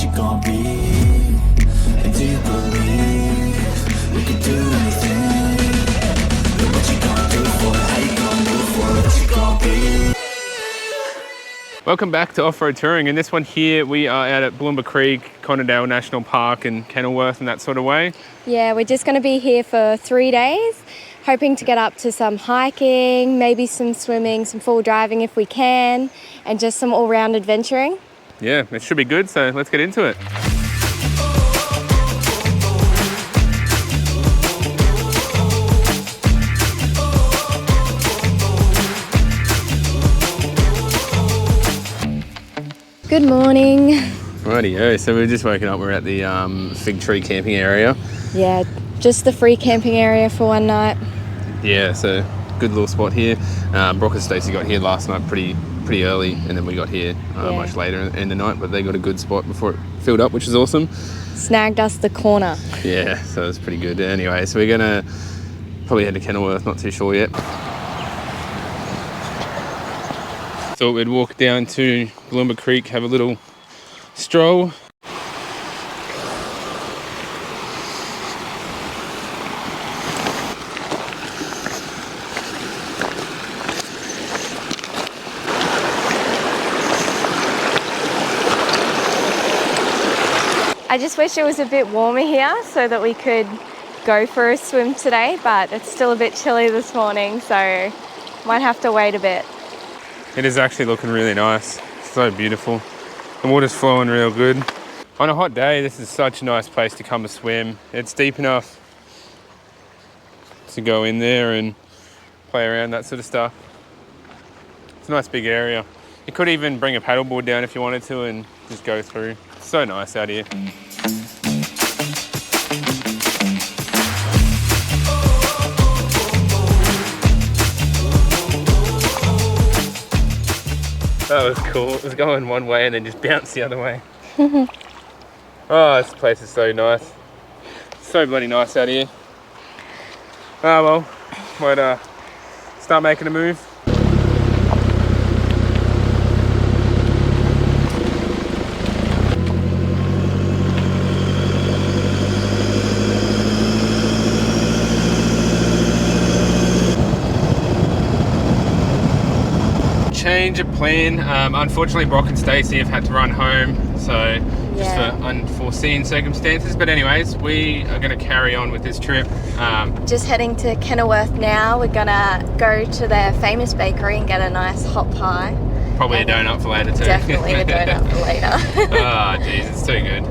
what you gon' be? And do you believe we can do anything? And what you gon' do for it? How you gon' move for it? What you gon' be? Welcome back to Offroad Touring. In this one here, we are out at Bloomber Creek, Conondale National Park and Kenilworth and that sort of way. Yeah, we're just going to be here for 3 days, hoping to get up to some hiking, maybe some swimming, some full driving if we can, and just some all-round adventuring. Yeah, it should be good, so let's get into it. Good morning. Rightio, so we're just waking up. We're at the Fig Tree camping area. Yeah, just the free camping area for one night. Yeah, so good little spot here. Brock and Stacey got here last night pretty early, and then we got here much later in the night, but they got a good spot before it filled up, which is awesome. Snagged us the corner. Yeah, so it's pretty good. Anyway, so we're gonna probably head to Kenilworth, not too sure yet. Thought we'd walk down to Bloomber Creek, have a little stroll. I just wish it was a bit warmer here so that we could go for a swim today, but it's still a bit chilly this morning, so might have to wait a bit. It is actually looking really nice. So beautiful. The water's flowing real good. On a hot day, this is such a nice place to come to swim. It's deep enough to go in there and play around, that sort of stuff. It's a nice big area. You could even bring a paddleboard down if you wanted to and just go through. It's so nice out here. That was cool. It was going one way and then just bounced the other way. Oh, this place is so nice. So bloody nice out here. Ah well, might start making a move. Change of plan. Unfortunately, Brock and Stacey have had to run home, so just for unforeseen circumstances. But anyways, we are going to carry on with this trip. Just heading to Kenilworth now. We're gonna go to their famous bakery and get a nice hot pie. Probably a donut for later too. Definitely a donut for later. Ah, geez, it's too good.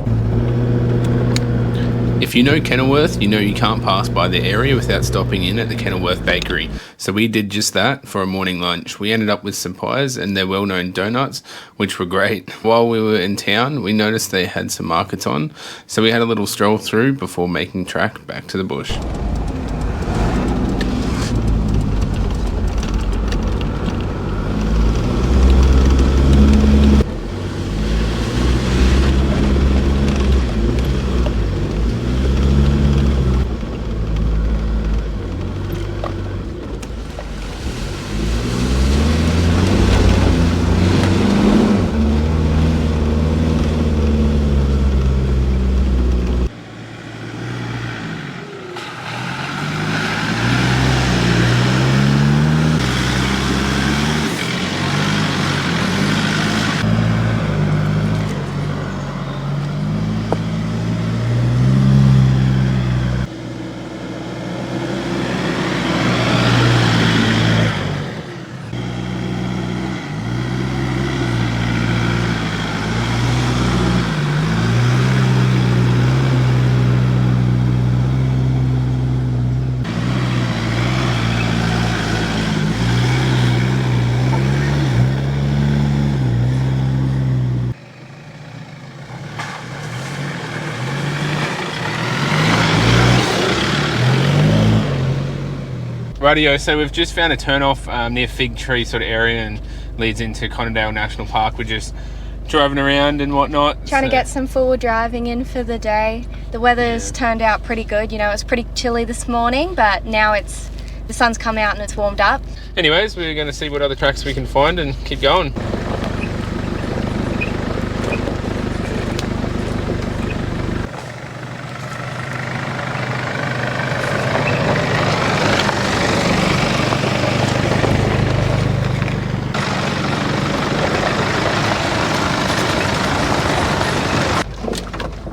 If you know Kenilworth, you know you can't pass by the area without stopping in at the Kenilworth Bakery. So we did just that for a morning lunch. We ended up with some pies and their well-known donuts, which were great. While we were in town, we noticed they had some markets on, so we had a little stroll through before making track back to the bush. Rightio, so we've just found a turn-off near Fig Tree sort of area and leads into Conondale National Park. We're just driving around and whatnot. Trying to get some forward driving in for the day. The weather's turned out pretty good. You know, it was pretty chilly this morning, but now the sun's come out and it's warmed up. Anyways, we're going to see what other tracks we can find and keep going.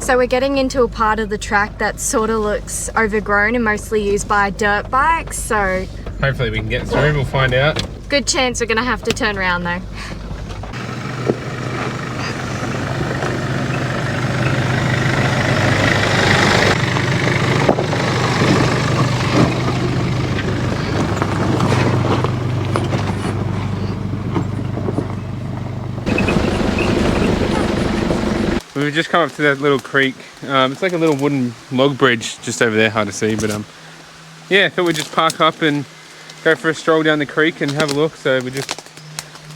So we're getting into a part of the track that sort of looks overgrown and mostly used by dirt bikes, so hopefully we can get through, we'll find out. good chance we're gonna have to turn around though. We've just come up to that little creek. It's like a little wooden log bridge just over there, hard to see, but yeah, thought we'd just park up and go for a stroll down the creek and have a look. So we're just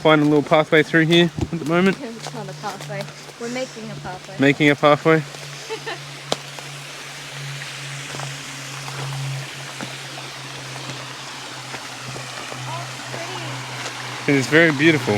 finding a little pathway through here at the moment. It's not a pathway. We're making a pathway. Making a pathway. Oh, pretty. It is very beautiful.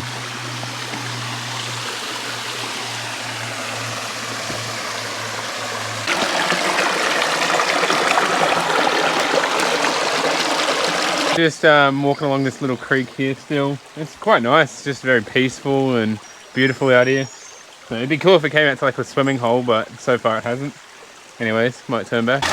Just walking along this little creek here still. It's quite nice, it's just very peaceful and beautiful out here. So it'd be cool if it came out to like a swimming hole, but so far it hasn't. Anyways, might turn back.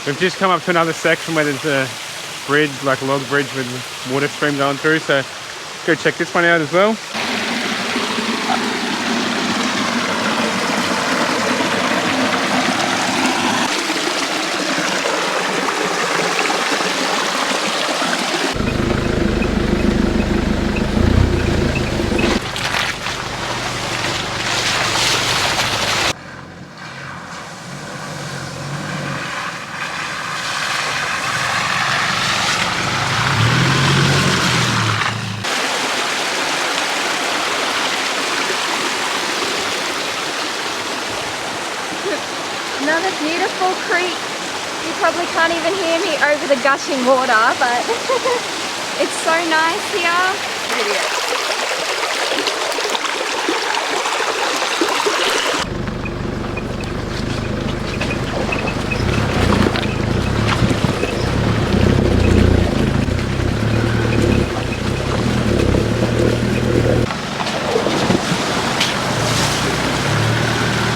We've just come up to another section where there's a bridge, like a log bridge with water stream going through, so let's go check this one out as well. Another beautiful creek. You probably can't even hear me over the gushing water, but it's so nice here.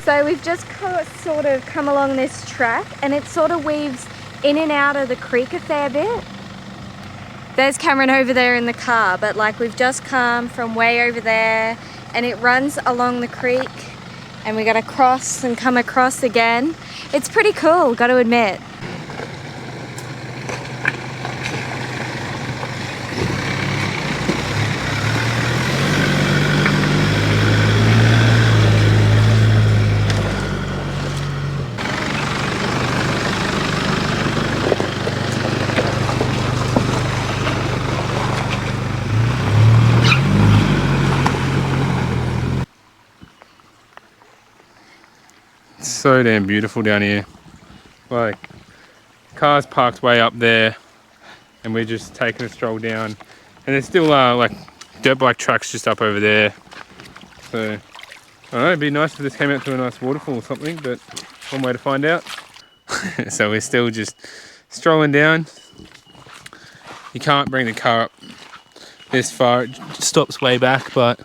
So we've just sort of come along this track and it sort of weaves in and out of the creek a fair bit. There's Cameron over there in the car, but like we've just come from way over there and it runs along the creek and we gotta cross and come across again. It's pretty cool, gotta admit. So damn beautiful down here. Like, cars parked way up there and we're just taking a stroll down, and there's still like dirt bike tracks just up over there. So I don't know, it'd be nice if this came out to a nice waterfall or something, but one way to find out. So we're still just strolling down. You can't bring the car up this far, it stops way back, but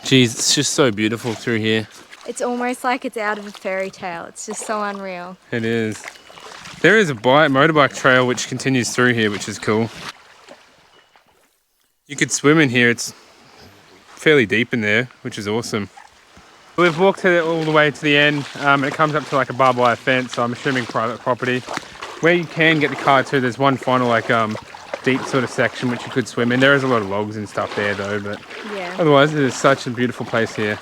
geez, it's just so beautiful through here. It's almost like it's out of a fairy tale. It's just so unreal. It is. There is a motorbike trail which continues through here, which is cool. You could swim in here. It's fairly deep in there, which is awesome. We've walked all the way to the end, and it comes up to like a barbed wire fence, so I'm assuming private property. Where you can get the car to, there's one final like deep sort of section which you could swim in. There is a lot of logs and stuff there though, but Yeah. otherwise it is such a beautiful place here.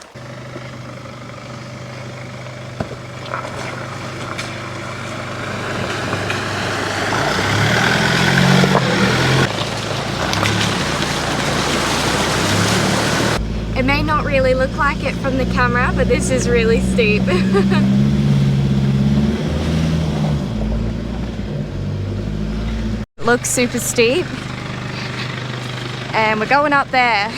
It may not really look like it from the camera, but this is really steep. It looks super steep. And we're going up there.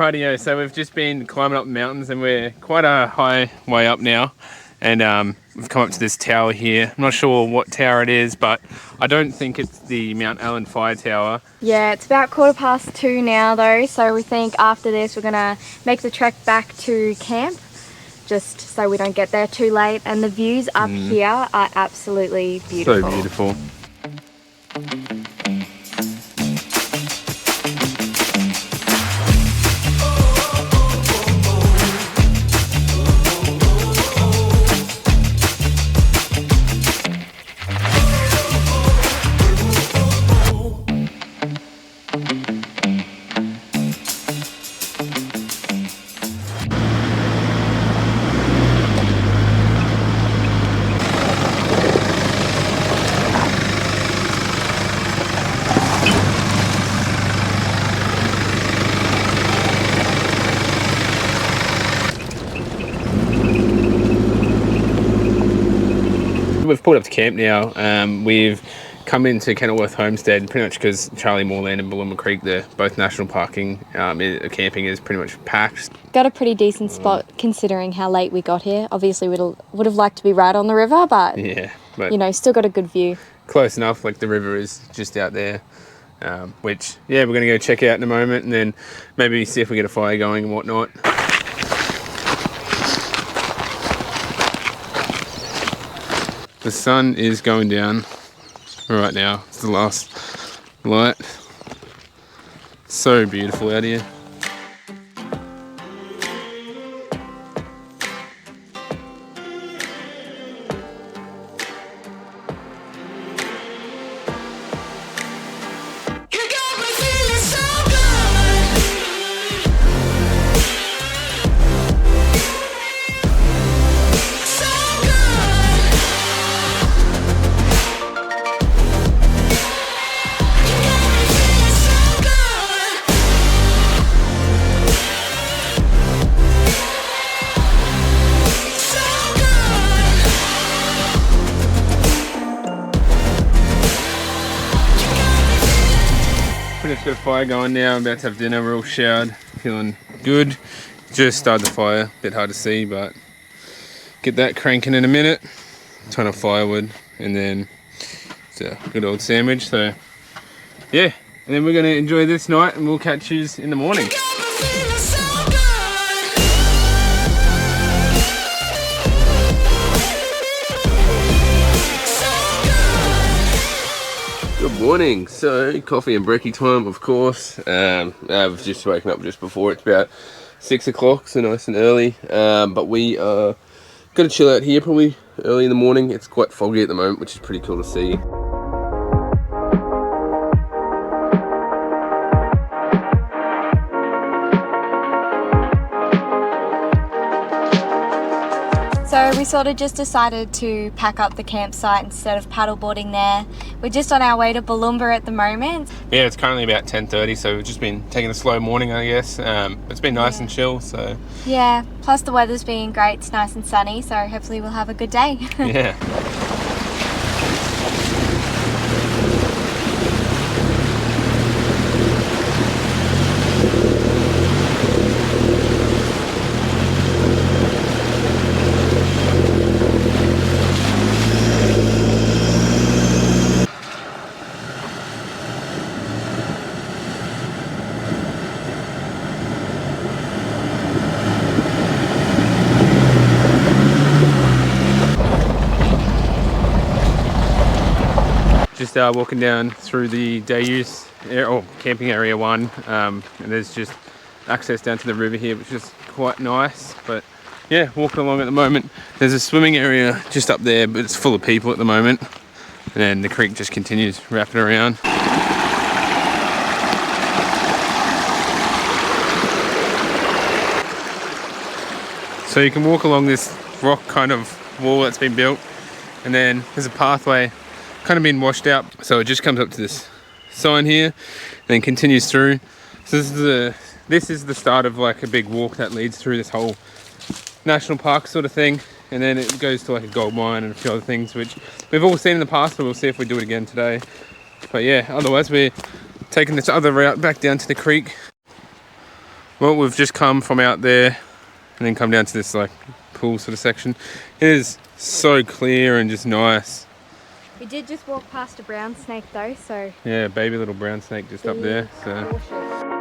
Rightio, so we've just been climbing up mountains and we're quite a high way up now. And we've come up to this tower here. I'm not sure what tower it is, but I don't think it's the Mount Allen Fire Tower. Yeah, it's about 2:15 now though, so we think after this we're gonna make the trek back to camp, just so we don't get there too late. And the views up here are absolutely beautiful. So beautiful. We've pulled up to camp now. We've come into Kenilworth Homestead pretty much because Charlie Moorland and Ballooma Creek, they're both national parking. Camping is pretty much packed. Got a pretty decent spot considering how late we got here. Obviously would have liked to be right on the river, but yeah, but you know, still got a good view. Close enough, like the river is just out there. Which, yeah, we're going to go check out in a moment and then maybe see if we get a fire going and whatnot. The sun is going down right now. It's the last light. So beautiful out here. Just got a fire going now. I'm about to have dinner. We're all showered, feeling good. Just started the fire, a bit hard to see, but get that cranking in a minute. Ton of firewood, and then it's a good old sandwich. So yeah, and then we're gonna enjoy this night, and we'll catch you in the morning. Good morning. So coffee and brekkie time, of course. I've just woken up just before. It's about 6 o'clock, so nice and early. But we are gonna chill out here probably early in the morning. It's quite foggy at the moment, which is pretty cool to see. So we sort of just decided to pack up the campsite instead of paddleboarding there. We're just on our way to Ballooma at the moment. Yeah, it's currently about 10:30, so we've just been taking a slow morning, I guess. It's been nice and chill, so... Yeah, plus the weather's been great, it's nice and sunny, so hopefully we'll have a good day. Yeah. Just walking down through the day use or camping area 1, and there's just access down to the river here, which is quite nice. But yeah, walking along at the moment. There's a swimming area just up there, but it's full of people at the moment. And then the creek just continues wrapping around. So you can walk along this rock kind of wall that's been built, and then there's a pathway kind of been washed out, so it just comes up to this sign here, then continues through. So this is the start of like a big walk that leads through this whole national park sort of thing, and then it goes to like a gold mine and a few other things which we've all seen in the past, but we'll see if we do it again today. But yeah, otherwise we're taking this other route back down to the creek. Well, we've just come from out there and then come down to this like pool sort of section. It is so clear and just nice. We did just walk past a brown snake though, so... Yeah, baby little brown snake just up there. So. Cautious.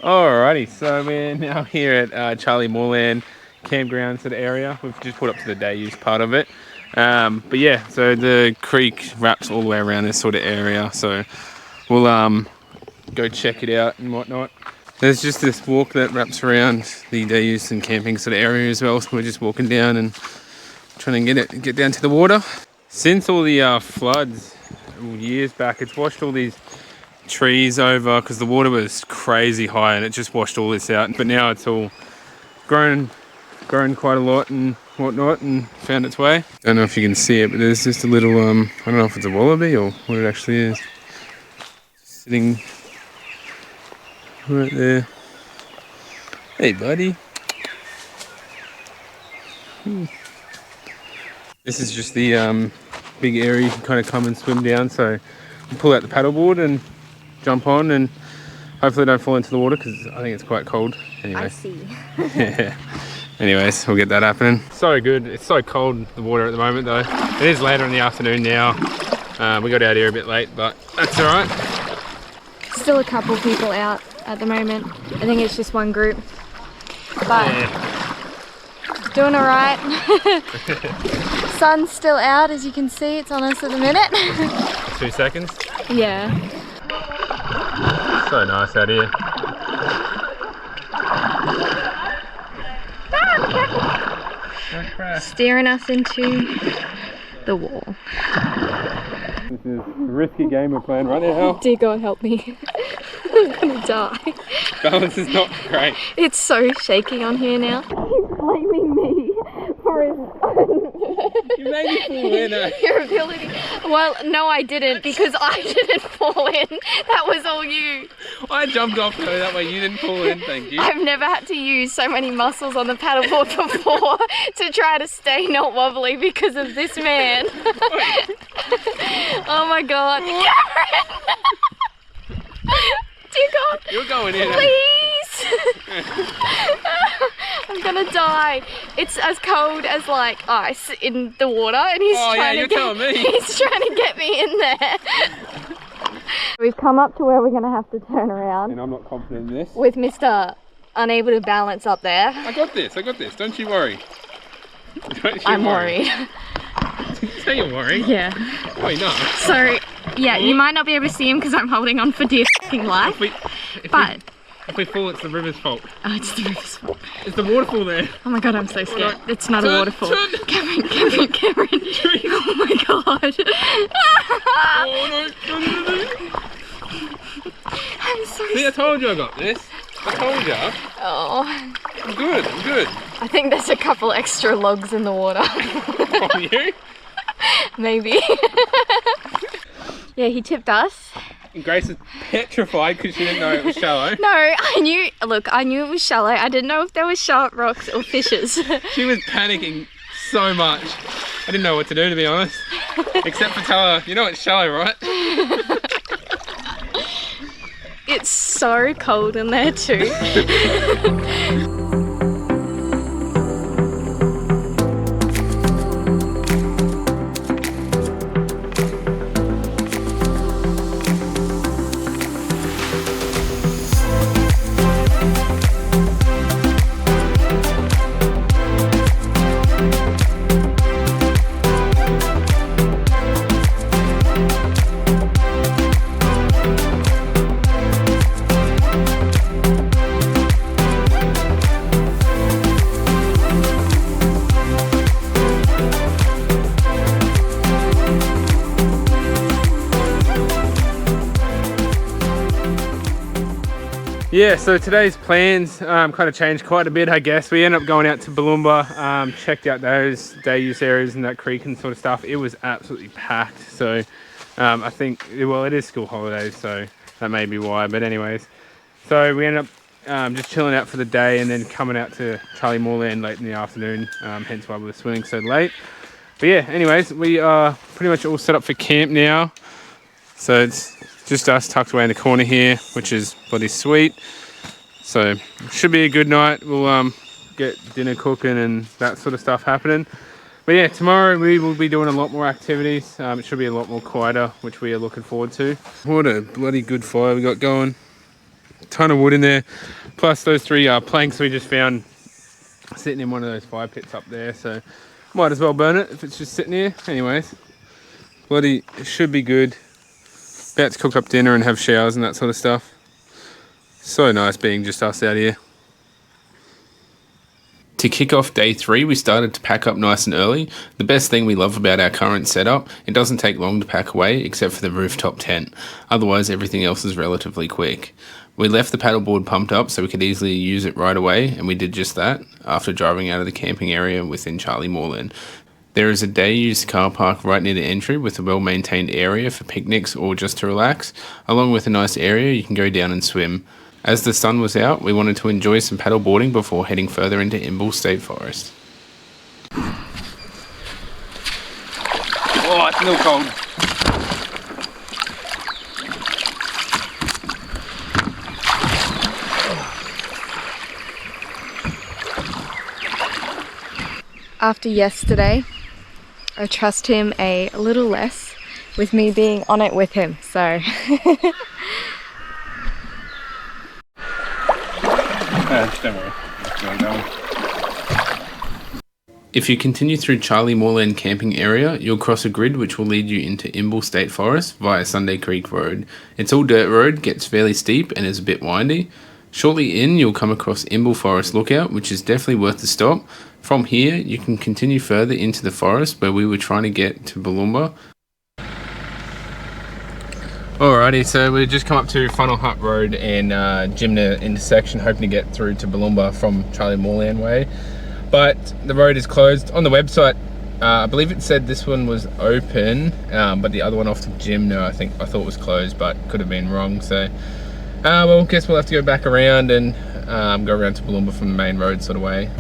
Alrighty, so we're now here at Charlie Moorland campground sort of area. We've just put up to the day use part of it. But yeah, so the creek wraps all the way around this sort of area, so we'll go check it out and whatnot. There's just this walk that wraps around the day use and camping sort of area as well, so we're just walking down and trying to get down to the water. Since all the floods years back, it's washed all these trees over because the water was crazy high and it just washed all this out. But now it's all grown quite a lot and whatnot and found its way. Don't know if you can see it, but there's just a little I don't know if it's a wallaby or what it actually is, sitting right there. Hey buddy. This is just the big area you can kind of come and swim down, so you pull out the paddleboard and jump on and hopefully don't fall into the water because I think it's quite cold. Anyway. I see. Yeah. Anyways, we'll get that happening. So good. It's so cold, the water at the moment though. It is later in the afternoon now. We got out here a bit late, but that's all right. Still a couple people out at the moment. I think it's just one group. But yeah. Doing all right. Sun's still out, as you can see. It's on us at the minute. 2 seconds. Yeah. So nice out here. Steering us into the wall. This is a risky game we're playing right now. Dear God, help me. I'm gonna die. Balance is not great. It's so shaky on here now. He's blaming me for his You made me fall in. Your ability. Well, no, I didn't, because I didn't fall in. That was all you. I jumped off so that way you didn't fall in, thank you. I've never had to use so many muscles on the paddleboard before to try to stay not wobbly because of this man. Oh my God. Dear God. You're going in. Please. I'm gonna die. It's as cold as like ice in the water, and he's trying to get me in there. We've come up to where we're gonna have to turn around. And I'm not confident in this. With Mr. Unable to balance up there. I got this. Don't you worry. I'm worried. Say you're worried. Yeah. Oh, you're not. So, yeah, you might not be able to see him because I'm holding on for dear fucking life. If we fall, it's the river's fault. Oh, it's the river's fault. It's the waterfall there. Oh my God, I'm so scared. It's not a waterfall. Cameron. Oh my God. Oh no. I'm so See, I told you I got this. I told you. Oh. I'm good. I think there's a couple extra logs in the water. From you? Maybe. Yeah, he tipped us. And Grace is petrified because she didn't know it was shallow. No, I knew it was shallow. I didn't know if there were sharp rocks or fishes. She was panicking so much. I didn't know what to do, to be honest. Except for tell her, you know it's shallow, right? It's so cold in there too. Yeah, so today's plans kind of changed quite a bit, I guess. We ended up going out to Balloomba, checked out those day use areas and that creek and sort of stuff. It was absolutely packed. So I think, well, it is school holidays, so that may be why. But anyways, so we ended up just chilling out for the day and then coming out to Charlie Moorland late in the afternoon, hence why we were swimming so late. But yeah, anyways, we are pretty much all set up for camp now. So it's just us tucked away in the corner here, which is bloody sweet. So should be a good night. We'll get dinner cooking and that sort of stuff happening. But yeah, tomorrow we will be doing a lot more activities. It should be a lot more quieter, which we are looking forward to. What a bloody good fire we got going. A ton of wood in there. Plus those 3 planks we just found sitting in one of those fire pits up there. So might as well burn it if it's just sitting here. Anyways, bloody, it should be good. About to cook up dinner and have showers and that sort of stuff. So nice being just us out here. To kick off day 3, we started to pack up nice and early. The best thing we love about our current setup, it doesn't take long to pack away except for the rooftop tent. Otherwise everything else is relatively quick. We left the paddleboard pumped up so we could easily use it right away, and we did just that after driving out of the camping area within Charlie Moorland. There is a day-use car park right near the entry with a well-maintained area for picnics or just to relax, along with a nice area you can go down and swim. As the sun was out, we wanted to enjoy some paddleboarding before heading further into Imbil State Forest. Oh, it's a little cold. After yesterday, I trust him a little less with me being on it with him, so. Don't worry. If you continue through Charlie Moorland camping area, you'll cross a grid which will lead you into Imbil State Forest via Sunday Creek Road. It's all dirt road, gets fairly steep and is a bit windy. Shortly in, you'll come across Imbil Forest Lookout, which is definitely worth the stop. From here, you can continue further into the forest where we were trying to get to Balloomba. Alrighty, so we just come up to Funnel Hut Road and Jimna intersection, hoping to get through to Balloomba from Charlie Moorland way. But the road is closed. On the website, I believe it said this one was open, but the other one off to Jimna, I thought was closed, but could have been wrong. So, well, guess we'll have to go back around and go around to Balloomba from the main road sort of way.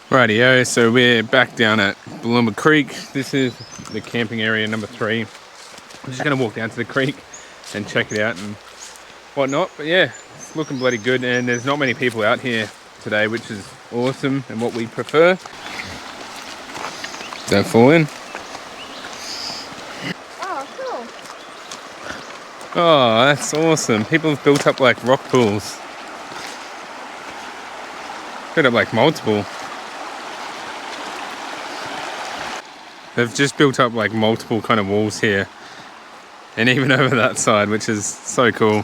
Rightio, so we're back down at Balloomba Creek. This is the camping area number 3. I'm just going to walk down to the creek and check it out and whatnot. But yeah, it's looking bloody good, and there's not many people out here today, which is awesome and what we prefer. Don't fall in. Oh, cool. Oh, that's awesome. People have built up like rock pools. Built up like multiple. They've just built up like multiple kind of walls here, and even over that side, which is so cool.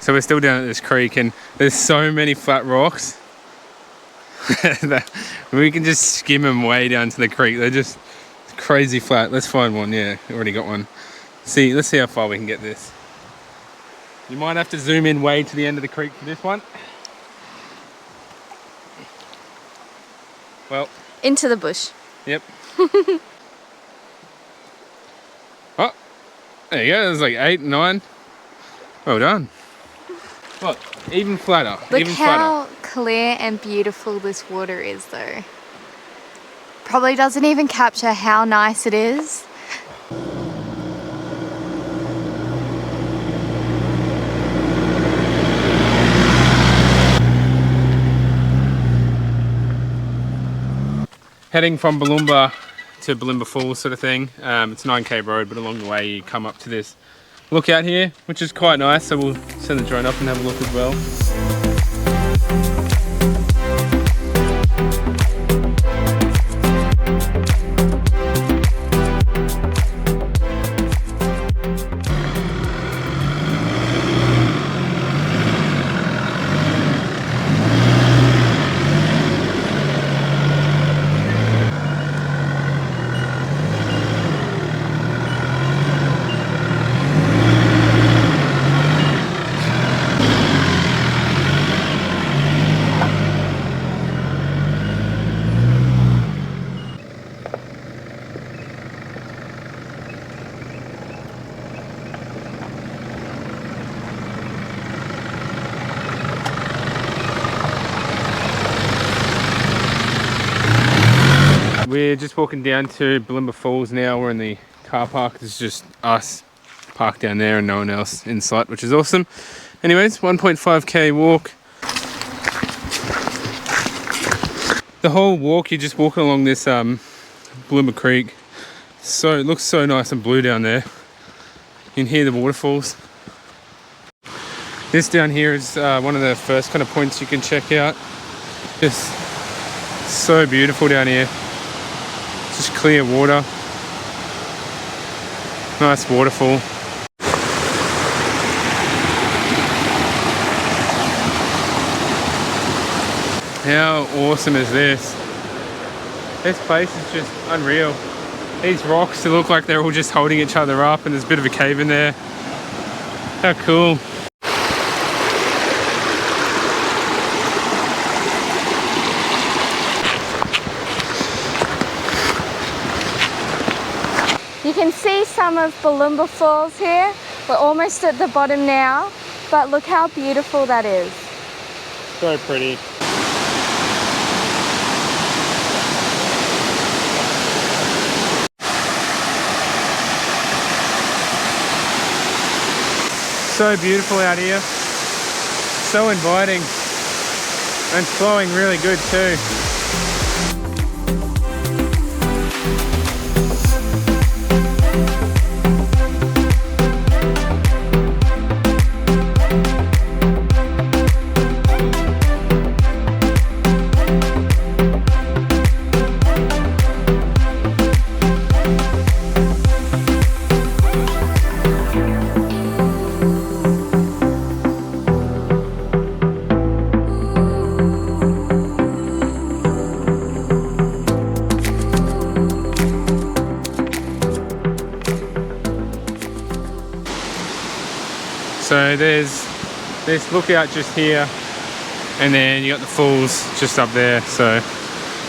So we're still down at this creek, and there's so many flat rocks that we can just skim them way down to the creek. They're just crazy flat. Let's find one. Yeah, already got one. Let's see how far we can get this. You might have to zoom in way to the end of the creek for this one. Well, into the bush. Yep. Oh, there you go. There's like 8, 9. Well done. Look, even flatter. Look even how flatter. Clear and beautiful this water is, though. Probably doesn't even capture how nice it is. Heading from Balloomba to Balloomba Falls sort of thing. It's a 9k road, but along the way you come up to this lookout here, which is quite nice, so we'll send the drone up and have a look as well. We're just walking down to Balloomba Falls now. We're in the car park. There's just us parked down there and no one else in sight, which is awesome. Anyways, 1.5k walk. The whole walk, you're just walking along this Balloomba Creek. So it looks so nice and blue down there. You can hear the waterfalls. This down here is one of the first kind of points you can check out. Just so beautiful down here. Just clear water. Nice waterfall. How awesome is this? This place is just unreal. These rocks, they look like they're all just holding each other up, and there's a bit of a cave in there. How cool. You can see some of Balloomba Falls here. We're almost at the bottom now, but look how beautiful that is. So pretty. So beautiful out here. So inviting. And flowing really good too. So there's this lookout just here, and then you got the falls just up there, so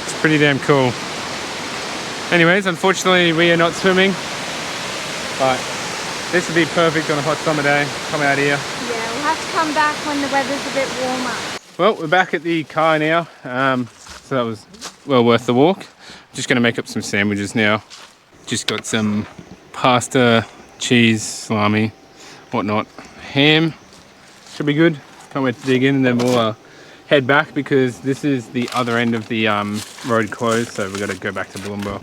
it's pretty damn cool. Anyways, unfortunately we are not swimming, but this would be perfect on a hot summer day. Come out here. Yeah, we'll have to come back when the weather's a bit warmer. Well, we're back at the car now, so that was well worth the walk. Just going to make up some sandwiches now. Just got some pasta, cheese, salami, whatnot. Ham, should be good. Can't wait to dig in, and then we'll head back because this is the other end of the road closed, so we've got to go back to Balloomba.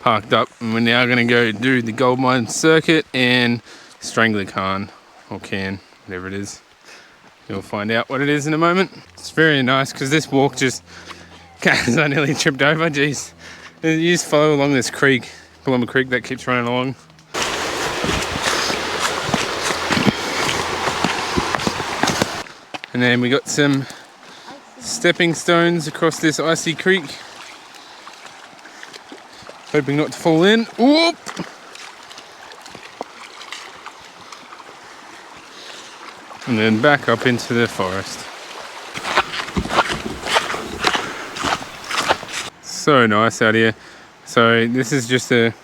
Parked up, and we're now going to go do the gold mine circuit and Strangler Khan, or can, whatever it is. You'll find out what it is in a moment. It's very nice because this walk just, as I nearly tripped over, geez. You just follow along this creek, Balloomba Creek, that keeps running along. And then we got some stepping stones across this icy creek. Hoping not to fall in. Whoop! And then back up into the forest. So nice out here. So this is just a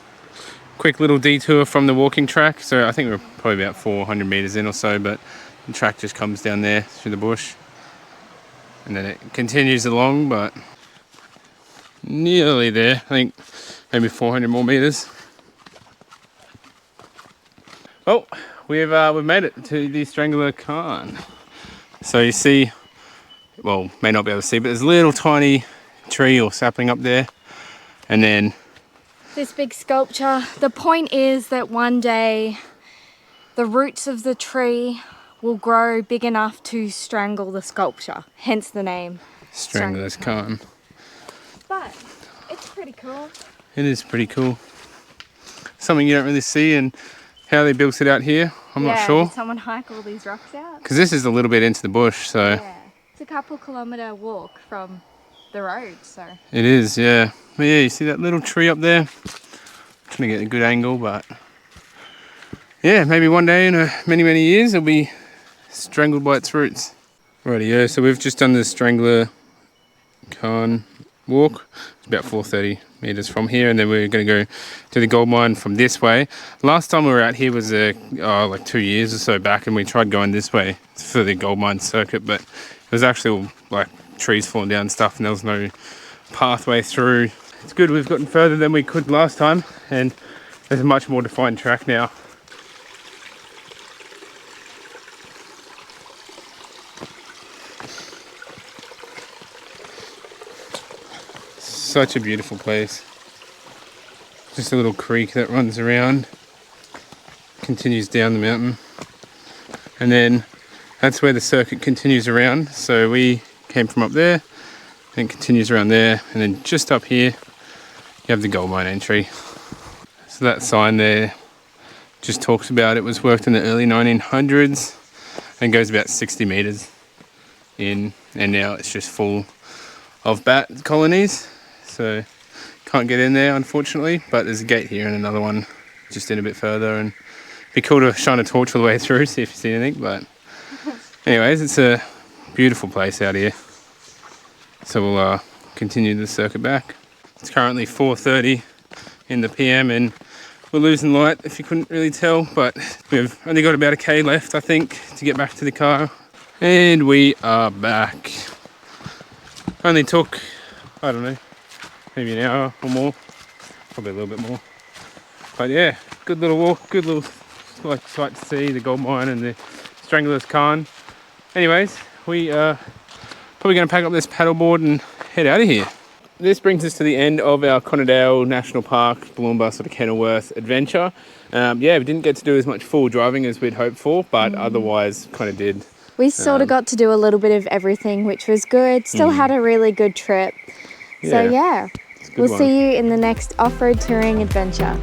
quick little detour from the walking track. So I think we're probably about 400 meters in or so, but the track just comes down there through the bush. And then it continues along, but nearly there. I think maybe 400 more meters. Oh, we've made it to the Strangler Cairn. So you see, well, may not be able to see, but there's a little tiny tree or sapling up there, and then this big sculpture. The point is that one day the roots of the tree will grow big enough to strangle the sculpture, hence the name Strangler's Cairn. But it's pretty cool. It is pretty cool. Something you don't really see, and how they built it out here, I'm not sure. Did someone hike all these rocks out? Because this is a little bit into the bush, so. Yeah, it's a couple-kilometre walk from the road, so. It is, yeah. But yeah, you see that little tree up there? I'm trying to get a good angle, but yeah, maybe one day in many years it'll be strangled by its roots. Rightio, so we've just done the Strangler Cairn walk. It's about 430 meters from here, and then we're going to go to the gold mine from this way. Last time we were out here was like 2 years or so back, and we tried going this way for the gold mine circuit, but it was actually all like trees falling down and stuff, and there was no pathway through. It's good we've gotten further than we could last time, and there's a much more defined track now. Such a beautiful place. Just a little creek that runs around, continues down the mountain, and then that's where the circuit continues around. So we came from up there, and continues around there, and then just up here you have the gold mine entry. So that sign there just talks about it was worked in the early 1900s and goes about 60 meters in, and now it's just full of bat colonies. So can't get in there unfortunately, but there's a gate here and another one just in a bit further, and it'd be cool to shine a torch all the way through, see if you see anything. But anyways, it's a beautiful place out here. So we'll continue the circuit back. It's currently 4:30 in the PM and we're losing light if you couldn't really tell, but we've only got about a K left I think to get back to the car, and we are back. Only took, I don't know, maybe an hour or more, probably a little bit more. But yeah, good little walk, good little sight to see, the gold mine and the Strangler's Cairn. Anyways, we are probably going to pack up this paddleboard and head out of here. This brings us to the end of our Conondale National Park, Balloonbus sort of Kenilworth adventure. Yeah, we didn't get to do as much full driving as we'd hoped for, but otherwise kind of did. We sort of got to do a little bit of everything, which was good. Still had a really good trip. So yeah, we'll see you in the next off-road touring adventure.